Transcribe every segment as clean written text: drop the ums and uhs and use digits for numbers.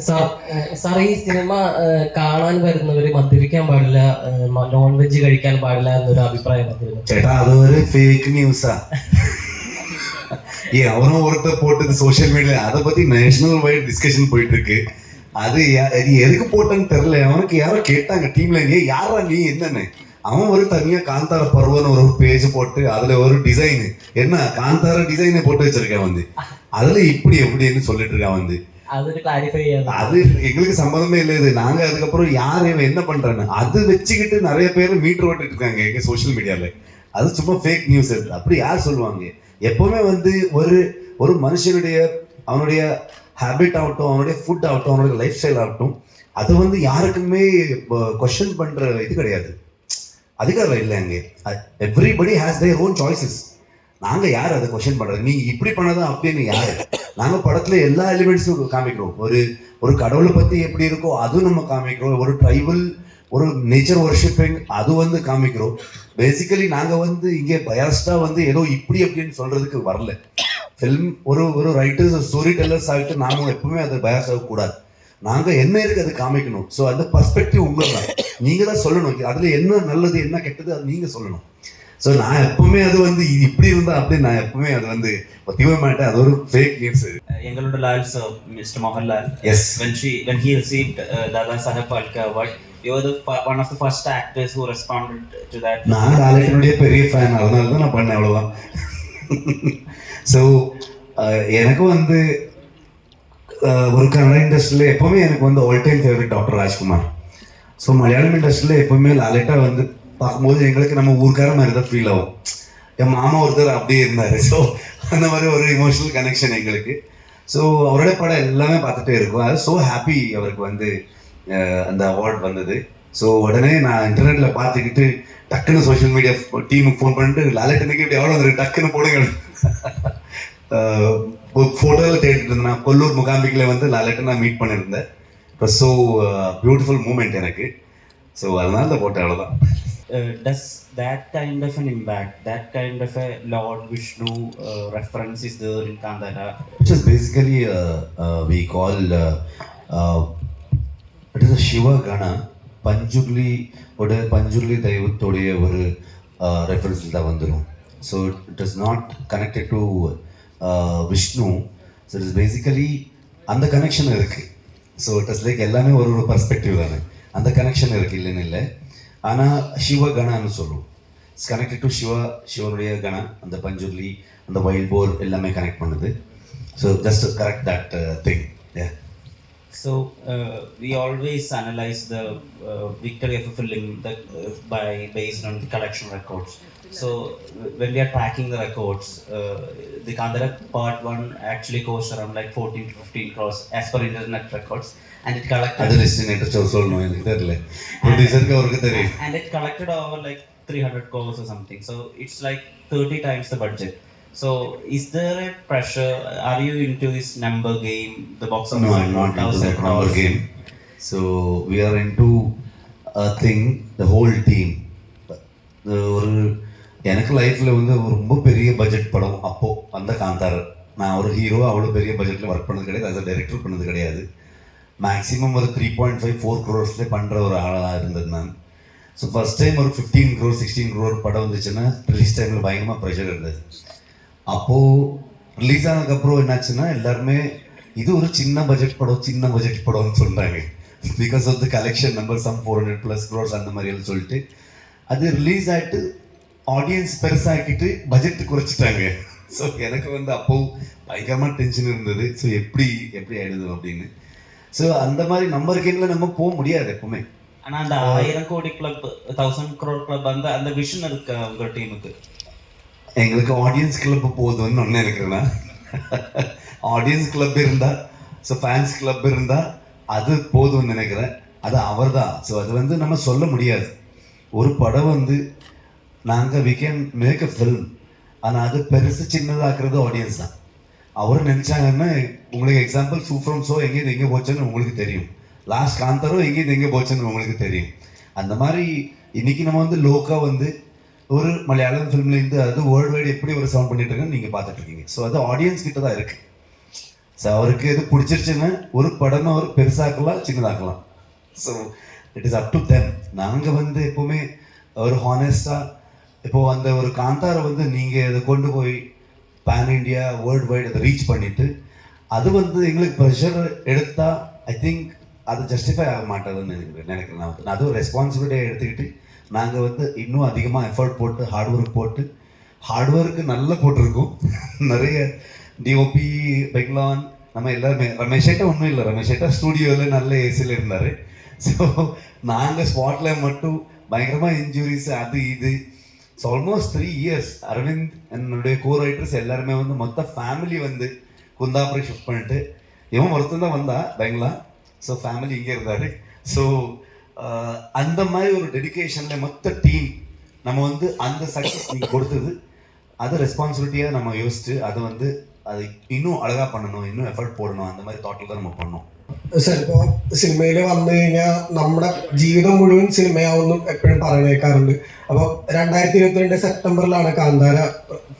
Sir ഈ cinema കാണാൻ വരുന്നവര് മദ്യപിക്കാൻ പാടില്ല, നോൺ വെജ് കഴിക്കാൻ പാടില്ല എന്നൊരു അഭിപ്രായം വന്നിരുന്നു. ചേട്ടാ അതൊരു ഫേക്ക് ന്യൂஸா? அவனும் ஒருத்தர் போட்டது சோசியல் மீடியா, அதை பத்தி நேஷனல் வைட் டிஸ்கஷன் போயிட்டு இருக்கு. அது எதுக்கு போட்டேன்னு தெரியல. அவனுக்கு யாரோ கேட்டாங்க டீம்ல, யாரா நீ என்னன்னு. அவன் ஒரு தனியா காந்தார பருவன்னு ஒரு பேஜ் போட்டு அதுல ஒரு டிசைன், என்ன காந்தார டிசைனை போட்டு வச்சிருக்கேன் வந்து, அதுல இப்படி எப்படின்னு சொல்லிட்டு இருக்கான் வந்து. அது எங்களுக்கு சம்மந்தமே இல்லை. இது நாங்க அதுக்கப்புறம் யார் என்ன பண்றான்னு அது வச்சுக்கிட்டு நிறைய பேர் மீட்டர் ஓட்டிட்டு இருக்காங்க எங்க சோசியல் மீடியால. அது சும்மா ஃபேக் நியூஸ். அப்படி யார் சொல்லுவாங்க? எப்பவுமே வந்து ஒரு மனுஷனுடைய அவனுடைய ஹேபிட் ஆகட்டும், அவனுடைய ஃபுட் ஆகட்டும், அவனுடைய லைஃப் ஸ்டைல் ஆகட்டும், அது வந்து யாருக்குமே கொஸ்டின் பண்ற இது கிடையாது, அதிகாரம் இல்லை அங்கே. Everybody has their own choices. நாங்க யார் அதை கொஸ்டின் பண்றது? நீங்க இப்படி பண்ணதான் அப்படின்னு யாரு? நாங்க படத்துல எல்லா எலிமெண்ட்ஸும் காமிக்கிறோம். ஒரு கடவுளை பத்தி எப்படி இருக்கோ அதுவும் நம்ம காமிக்கிறோம். ஒரு ட்ரைபல், ஒரு நேச்சர் வர்ஷிப்பிங் அது வந்து காமிக்கிறோம். பேசிக்கலி நாங்க வந்து இங்கே பயாஸ்டா வந்து ஏதோ இப்படி அப்படின்னு சொல்றதுக்கு வரல. ஃபிலிம் ஒரு ரைட்டர்ஸ், ஸ்டோரி டெல்லர்ஸ் ஆகிட்டு நாம எப்பவுமே அதை பயாஸ் ஆகக்கூடாது. நாங்க என்ன இருக்கு அதை காமிக்கணும். ஸோ அந்த பர்ஸ்பெக்டிவ் உங்களதான், நீங்க தான் சொல்லணும். அதுல என்ன நல்லது என்ன கெட்டது அது நீங்க சொல்லணும். ஸோ நான் எப்பவுமே அது வந்து இப்படி இருந்தா அப்படி நான் எப்பவுமே அது வந்து ஒத்திக்க மாட்டேன். அது ஒரு ஃபேக் நியூஸ். எங்களோட Lal sir, mister Mohanlal, yes, when he received Dada Saheb Phalke award, you were one of the first actors who responded to that. நான் லாலேட்டனுடைய பெரிய ஃபேன், அதனால தான் நான் பண்ணேன், அவ்வளவுதான். ஸோ எனக்கு வந்து ஒரு கன்னட இண்டஸ்ட்ரியில் எப்பவுமே எனக்கு வந்து all time favourite doctor Rajkumar. So Malayalam இண்டஸ்ட்ரியில் எப்பவுமே லாலேட்டா வந்து பார்க்கும்போது எங்களுக்கு நம்ம ஊருக்கார மாதிரி தான் ஃபீல் ஆகும். என் மாமா ஒருத்தர் அப்படியே இருந்தார். ஸோ அந்த மாதிரி ஒரு இமோஷனல் கனெக்ஷன் எங்களுக்கு. ஸோ அவருடைய படம் எல்லாமே பார்த்துட்டே இருக்கும். அது ஸோ ஹாப்பி அவருக்கு வந்து அந்த அவார்ட் வந்தது. ஸோ உடனே நான் இன்டர்நெட்ல பார்த்துக்கிட்டு டக்குன்னு சோஷியல் மீடியா டீமுக்கு ஃபோன் பண்ணிட்டு லாலேட்டனுக்கு இப்படி எவ்வளோ வந்துருக்கு டக்குன்னு போடுங்க. ஃபோட்டோவில் தேடிட்டு இருந்தேன். நான் கொல்லூர் முகாம்பிக்கில் வந்து லாலேட்டை நான் மீட் பண்ணியிருந்தேன். இப்போ ஸோ பியூட்டிஃபுல் மூமெண்ட் எனக்கு. ஸோ அதனால இந்த போட்டோ அவ்வளோதான். Does that kind of an impact, that kind of a Lord Vishnu reference is there in Kandara? Which is basically we call it is a Shiva Gana. Panjurli தெய்வத்தோடைய ஒரு ரெஃபரன்ஸில் தான் வந்துடும். So it is not connected to Vishnu. So it is basically அந்த connection இருக்குது. So it is like எல்லாமே ஒரு perspective தானே, அந்த connection இருக்குது, இல்லைன்னு இல்லை. ஆனால் சிவ கணான்னு சொல்லுவோம். இட்ஸ் கனெக்டட் டு சிவனுடைய கணா. அந்த பஞ்சுர்லி, அந்த வைல்ட் போர் எல்லாமே கனெக்ட் பண்ணுது. So just correct that thing. So we always analyze the victory of a film that based on the collection records. So when we are tracking the records, the Kandara Part 1 actually costs around like 14 to 15 crores as per internet records, and it collected. அது estimate சொல்லணும், எனக்கு தெரியல, ப்ரொடியூசருக்கு அவருக்கு தெரியும். And it collected over like 300 crores or something. So it's like 30 times the budget. So is there a pressure? Are you into this number game, the box office? No, I'm not into that number game. So we are into a thing, the whole team. ஒரு எனக்கு லைஃப்பில் வந்து ரொம்ப பெரிய budget படம் அப்போது அந்த காந்தார். நான் ஒரு ஹீரோ அவ்வளோ பெரிய பட்ஜெட்டில் ஒர்க் பண்ணது கிடையாது, அஸ் அ டைரக்டர் பண்ணது கிடையாது. மேக்ஸிமம் ஒரு 3.5-4 crores பண்ணுற ஒரு ஆளாக இருந்தது நான். ஸோ ஃபஸ்ட் டைம் ஒரு 15 crore 16 crore படம் வந்துச்சுன்னா ரிலீஸ் டைமில் பயங்கரமாக ப்ரெஷர் இருந்தது. அப்போது ரிலீஸ் ஆனதுக்கப்புறம் என்னாச்சுன்னா எல்லாருமே இது ஒரு சின்ன பட்ஜெட் படம்னு சொல்கிறாங்க. Because of the collection number some 400+ crores அந்த மாதிரியெல்லாம் சொல்லிட்டு அது ரிலீஸ் ஆகிட்டு ஆடியன்ஸ் பெருசாகிட்டு பட்ஜெட் குறைச்சிட்டாங்க. ஸோ எனக்கு வந்து அப்போது பயங்கரமாக டென்ஷன் இருந்தது. ஸோ எப்படி ஆயிடுது அப்படின்னு. ஸோ அந்த மாதிரி நம்பர் கேமில் நம்ம போக முடியாது எப்பவுமே. ஆனால் அந்த 1000 கோடி கிளப், 1000 crore கிளப், அந்த விஷன் இருக்கு உங்கள் டீமுக்கு. எங்களுக்கு ஆடியன்ஸ் கிளப் போதும்னு ஒன்று இருக்குன்னா, ஆடியன்ஸ் கிளப் இருந்தால், ஸோ ஃபேன்ஸ் கிளப் இருந்தால் அது போதும்னு நினைக்கிறேன். அது அவர் தான். ஸோ அது வந்து நம்ம சொல்ல முடியாது. ஒரு படம் வந்து நாங்கள் we can make a film, ஆனால் அது பெருசு சின்னதாக்குறது ஆடியன்ஸ் தான். அவர் நினச்சாங்கன்னா, உங்களுக்கு எக்ஸாம்பிள் சூப்பரம் ஷோ எங்கேருந்து எங்கே போச்சுன்னு உங்களுக்கு தெரியும், லாஸ்ட் காந்தாரோ எங்கேருந்து எங்கே போச்சுன்னு உங்களுக்கு தெரியும். அந்த மாதிரி இன்னைக்கு நம்ம வந்து லோக்கா வந்து ஒரு மலையாளம் ஃபிலிம்லேருந்து அது வேர்ல்டு வைடு எப்படி ஒரு சவுண்ட் பண்ணிட்டு இருக்குன்னு நீங்கள் பார்த்துட்டு இருக்கீங்க. ஸோ அது ஆடியன்ஸ் கிட்ட தான் இருக்குது. ஸோ அவருக்கு எது பிடிச்சிருச்சுன்னா ஒரு படமே அவர் பெருசாக்கலாம் சின்னதாக்கலாம். So it is up to them. நாங்கள் வந்து எப்போவுமே ஒரு ஹானஸ்டாக இப்போது அந்த ஒரு காந்தாரை வந்து நீங்கள் இதை கொண்டு போய் பேன் இண்டியா வேர்ல்டு வைடு அதை ரீச் பண்ணிவிட்டு அது வந்து எங்களுக்கு ப்ரெஷர் எடுத்தால் ஐ திங்க் அது ஜஸ்டிஃபை ஆக மாட்டேதுன்னு நினைக்கிறேன். நான் அது ஒரு ரெஸ்பான்சிபிலிட்டியை எடுத்துக்கிட்டு நாங்கள் வந்து இன்னும் அதிகமாக எஃபர்ட் போட்டு ஹார்ட் ஒர்க்கு நல்லா போட்டிருக்கோம். நிறைய டிஓபி பெக்லான் நம்ம எல்லாருமே ரமேஷேட்டா ஒன்றும் இல்லை, ரமேஷேட்டா ஸ்டூடியோவில் நல்ல ஏசியில் இருந்தார். ஸோ நாங்கள் ஸ்பாட்டில் மட்டும் பயங்கரமாக இன்ஜுரிஸ் அது இது. ஸோ ஆல்மோஸ்ட் 3 years அரவிந்த் என்னுடைய கோ ரைட்டர்ஸ் எல்லாருமே வந்து மொத்த ஃபேமிலி வந்து குந்தாபுரம் ஷிஃப்ட் பண்ணிட்டு இவன் ஒருத்தன் தான் வந்தா பெங்களூர். ஸோ ஃபேமிலி இங்கே இருந்தார். ஸோ அந்த மாதிரி ஒரு டெடிக்கேஷனில் மொத்த டீம் நம்ம வந்து அந்த சக்ஸஸ் நீங்கள் கொடுத்தது அது ரெஸ்பான்சிபிலிட்டியாக நம்ம யோசிச்சு அது வந்து அது இன்னும் அழகாக பண்ணணும், இன்னும் எஃபர்ட் போடணும், அந்த மாதிரி തോട്ടിൽ தான் நம்ம பண்ணோம். സാർ ഇപ്പോൾ സിനിമയിൽ വന്നു കഴിഞ്ഞാൽ നമ്മുടെ ജീവിതം മുഴുവൻ സിനിമയാവുന്നു എപ്പോഴും പറഞ്ഞു കേൾക്കാറുണ്ട്. അപ്പോൾ 2022 സെപ്റ്റംബറിലാണ് കാന്താര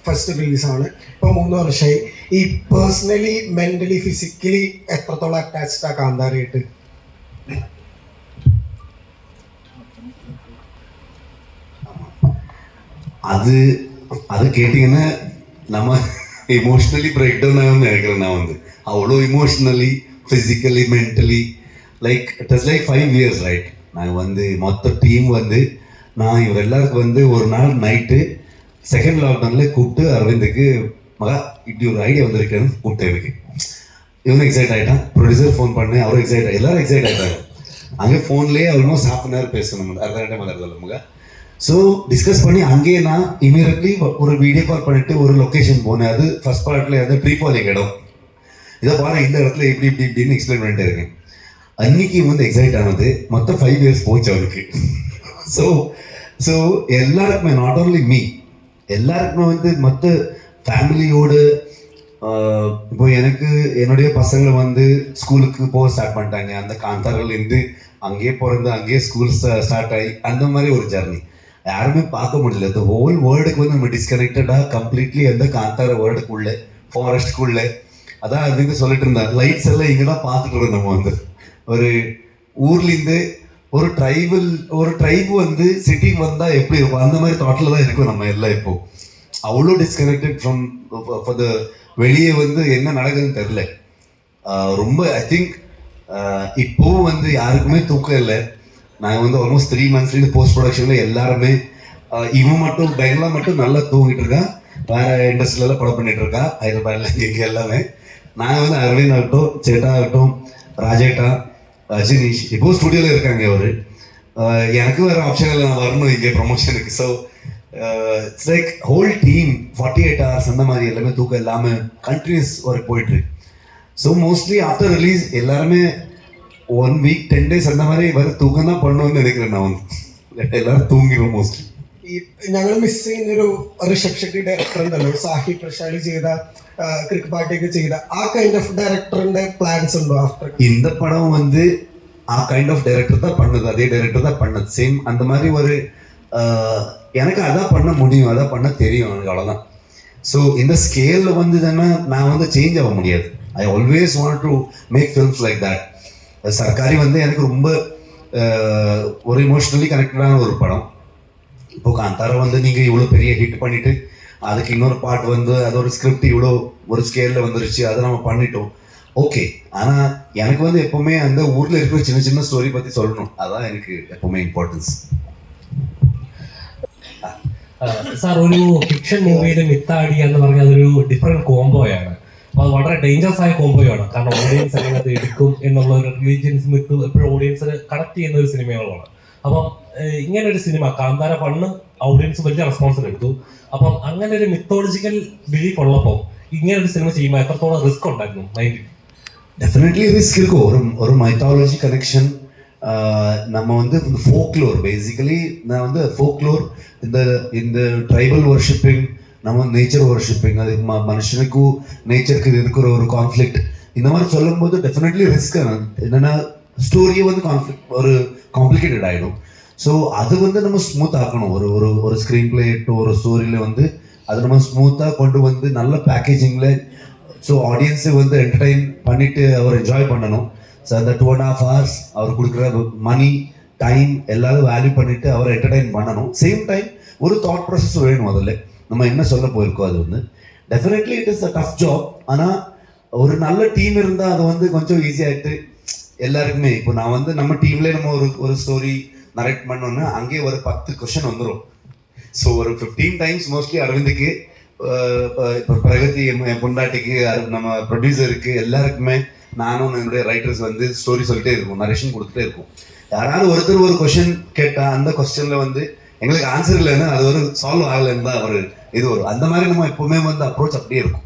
ഫസ്റ്റ് റിലീസാണ്. ഇപ്പോൾ 3 വർഷമായി. ഈ പേഴ്സണലി മെന്റലി ഫിസിക്കലി എത്രത്തോളം അറ്റാച്ച്ഡ് ആ കാന്താരയായിട്ട്? அது அது கேட்டிங்கன்னா நம்ம இமோஷ்னலி பிரேக் டவுன் ஆகும்னு நினைக்கிறேன். நான் வந்து அவ்வளோ emotionally physically mentally like it is like 5 years right. நாங்கள் வந்து மொத்த டீம் வந்து நான் இவர் எல்லாருக்கும் வந்து ஒரு நாள் நைட்டு செகண்ட் லாக்டவுனில் கூப்பிட்டு அரவிந்துக்கு மகா இப்படி ஒரு ஐடியா வந்திருக்கேன்னு கூப்பிட்டேன். எனக்கு இவனும் எக்ஸைட் ஆகிட்டான், ப்ரொடியூசர் ஃபோன் பண்ணேன், அவரும் எக்ஸைட் எல்லாரும் எக்ஸைட் ஆகிட்டாங்க. அங்கே ஃபோன்லேயே ஆல்மோஸ்ட் ½ hour பேசணும், அர்த்த மலர்தல் மகா. ஸோ டிஸ்கஸ் பண்ணி அங்கேயே நான் இமீடியட்லி ஒரு வீடியோ கால் பண்ணிட்டு ஒரு லொக்கேஷன் போனேன். அது ஃபர்ஸ்ட் பார்ட்டில் வந்து ட்ரீபாலிக் இடம். இதை பாரு இந்த இடத்துல இப்படின்னு எக்ஸ்பிளைன் பண்ணிட்டு இருக்கேன். அன்னைக்கு வந்து எக்ஸைட் ஆனது மொத்தம் 5 years போச்சு அவருக்கு. ஸோ எல்லாருக்குமே நாட் ஓன்லி மீ, எல்லாருக்குமே வந்து மொத்த ஃபேமிலியோடு இப்போ எனக்கு என்னுடைய பசங்களை வந்து ஸ்கூலுக்கு போக ஸ்டார்ட் பண்ணிட்டாங்க. அந்த காந்தார்கள்லேருந்து அங்கேயே பிறந்து அங்கேயே ஸ்கூல் ஸ்டார்ட் ஆகி அந்த மாதிரி ஒரு ஜர்னி யாருமே பார்க்க முடியல. இந்த ஹோல் வேர்ல்டுக்கு வந்து நம்ம டிஸ்கனெக்டடாக கம்ப்ளீட்லி அந்த காந்தார வேர்ல்டுக்குள்ளே ஃபாரஸ்ட்குள்ளே அதான் அதுக்கு சொல்லிட்டு இருந்தார். லைட்ஸ் எல்லாம் இங்கே தான் பார்த்துட்டு இருந்தோம். நம்ம வந்து ஒரு ஊர்லேருந்து ஒரு ட்ரைபு வந்து சிட்டிக்கு வந்தால் எப்படி இருக்கும் அந்த மாதிரி தாட்டில் தான் இருக்கும் நம்ம எல்லாம். இப்போ அவ்வளோ டிஸ்கனெக்டட் ஃப்ரம் ஃபார் த வெளியே வந்து என்ன நடக்குதுன்னு தெரில. ரொம்ப ஐ திங்க் இப்போவும் வந்து யாருக்குமே தூக்கம் இல்லை. நாங்கள் வந்து ஆல்மோஸ்ட் 3 months போஸ்ட் ப்ரொடக்ஷனில் எல்லாருமே இவன் மட்டும் பெங்களூர் மட்டும் நல்லா தூங்கிட்டு இருக்கான், வேறு இண்டஸ்ட்ரியிலலாம் படம் பண்ணிட்டு இருக்கா, ஹைதராபாத்ல இங்கே எல்லாமே. நாங்கள் வந்து அரவிந்த் ஆகட்டும், சேட்டா ஆகட்டும், ராஜேட்டா, அஜினீஷ் இப்போ ஸ்டுடியோவில் இருக்காங்க. அவர் எனக்கு வேறு ஆப்ஷன் இல்லை, நான் வரணும் இங்கே ப்ரொமோஷனுக்கு. So it's like whole team 48 hours அந்த மாதிரி எல்லாமே தூக்கம் இல்லாமல் கண்டினியூஸ் ஒர்க் போயிட்டுருக்கு. ஸோ மோஸ்ட்லி ஆஃப்டர் ரிலீஸ் எல்லாருமே 1 week 10 days அந்த மாதிரி வர தூக்கம் தான் பண்ணணும்னு நினைக்கிறேன். நான் வந்து എല്ലാവരും തൂങ്ങിടും മോസ്റ്റ്ലി. ഈ ഞങ്ങൾ മിസ് ചെയ്യുന്നൊരു ഋഷഭ് ഷെട്ടി ഡയറക്ടർ ഉണ്ടല്ലോ, സാഹിബ് പ്രശാലി ചെയ്ത ക്രിക്ക് പാട്ടൊക്കെ ചെയ്ത ആ കൈൻഡ് ഓഫ് ഡയറക്ടറിന്റെ പ്ലാൻസ് ഉണ്ടോ ആഫ്റ്റർ? இந்த படம் வந்து ஆ கைண்ட் ஆஃப் டைரக்டர் தான் பண்ணது, அதே டைரக்டர் தான் பண்ணது. சேம் அந்த மாதிரி ஒரு எனக்கு அதான் பண்ண முடியும், அதான் பண்ண தெரியும் எனக்கு, அவ்வளோதான். ஸோ இந்த ஸ்கேலில் வந்து தானே நான் வந்து சேஞ்ச் ஆக முடியாது. I always want to make films like that. சர்க்காரி வந்து எனக்கு ரொம்ப ஒரு இமோஷ்னலி கனெக்டடான ஒரு படம். இப்போ காந்தாரா வந்து நீங்கள் இவ்வளோ பெரிய ஹிட் பண்ணிவிட்டு அதுக்கு இன்னொரு பாட்டு வந்து அதோட ஸ்கிரிப்ட் இவ்வளோ ஒரு ஸ்கேலில் வந்துருச்சு, அதை நம்ம பண்ணிட்டோம், ஓகே. ஆனால் எனக்கு வந்து எப்போவுமே அந்த ஊரில் இருக்கிற சின்ன சின்ன ஸ்டோரி பற்றி சொல்லணும், அதான் எனக்கு எப்போவுமே இம்பார்ட்டன்ஸ். സാർ, ഒരു ഫിക്ഷൻ മൂവിയിൽ മിത്താടി എന്ന് പറഞ്ഞാൽ അതൊരു ഡിഫറെന്റ് കോംബോയാണ്. അപ്പോൾ അത് വളരെ ഡേഞ്ചറസ് ആയ കോംബോയാണ്. കാരണം ഓഡിയൻസ് എങ്ങനെ അത് എടുക്കും എന്നുള്ള ഒരു റിലീജിയൻസ് മിത്ത് എപ്പോഴും ഓഡിയൻസിന് കണക്ട് ചെയ്യുന്ന ഒരു സിനിമകളാണ്. അപ്പം ഇങ്ങനെ ഒരു സിനിമ കാന്താര പണ്ണ് ഓഡിയൻസ് വലിയ റെസ്പോൺസ് എടുത്തു. അപ്പം അങ്ങനെ ഒരു മിത്തോളജിക്കൽ ബിലീഫ് ഉള്ളപ്പോൾ ഇങ്ങനെ ഒരു സിനിമ ചെയ്യുമ്പോൾ എത്രത്തോളം റിസ്ക് ഉണ്ടായിരുന്നു മൈൻഡിൽ? டெஃபினெட்லி ரிஸ்க் இருக்கும். ஒரு மைத்தாலஜி கனெக்ஷன். நம்ம வந்து ஃபோக்லோர் பேசிக்கலி நான் வந்து ஃபோக்லோர் இந்த ட்ரைபல் வர்ஷிப்பிங், நம்ம நேச்சர் வர்ஷிப்பிங், அது மனுஷனுக்கும் நேச்சருக்கு இருக்கிற ஒரு கான்ஃப்ளிக்ட், இந்த மாதிரி சொல்லும்போது டெஃபினெட்லி ரிஸ்க். என்னென்னா ஸ்டோரியை வந்து ஒரு காம்ப்ளிகேட்டட் ஆகிடும். ஸோ அது வந்து நம்ம ஸ்மூத் ஆக்கணும். ஒரு ஸ்க்ரீன் பிளே ஒரு ஸ்டோரியில் வந்து அது நம்ம ஸ்மூத்தாக கொண்டு வந்து நல்ல பேக்கேஜிங்கில் ஸோ ஆடியன்ஸு வந்து என்டர்டைன் பண்ணிட்டு அவர் என்ஜாய் பண்ணணும். ஸோ அந்த 2.5 hours அவர் கொடுக்குற மணி டைம் எல்லாரும் வேல்யூ பண்ணிட்டு அவரை என்டர்டைன் பண்ணணும். சேம் டைம் ஒரு தாட் ப்ராசஸ் வேணும். அதில் நம்ம என்ன சொல்ல போயிருக்கோம் அது வந்து definitely it is a tough job. ஆனால் ஒரு நல்ல டீம் இருந்தால் அது வந்து கொஞ்சம் ஈஸியாகிட்டு எல்லாருக்குமே. இப்போ நான் வந்து நம்ம டீம்லேயே நம்ம ஒரு ஸ்டோரி நரேட் பண்ணோன்னா அங்கேயே ஒரு 10 கொஷின் வந்துடும். ஸோ ஒரு 15 டைம்ஸ் மோஸ்ட்லி அரவிந்துக்கு, இப்போ பிரகதி என் பொண்டாட்டிக்கு, நம்ம ப்ரொடியூசருக்கு, எல்லாருக்குமே நானும் என்னுடைய ரைட்டர்ஸ் வந்து ஸ்டோரி சொல்லிட்டே இருக்கும், நரேஷன் கொடுத்துட்டே இருக்கும். யாராவது ஒருத்தர் ஒரு கொஷின் கேட்டால் அந்த கொஸ்டினில் வந்து எங்களுக்கு ஆன்சர் இல்லைன்னா அது ஒரு சால்வ் ஆகலைன்னு தான் ஒரு இது வரும். அந்த மாதிரி நம்ம எப்போவுமே வந்து அப்ரோச் அப்படியே இருக்கும்.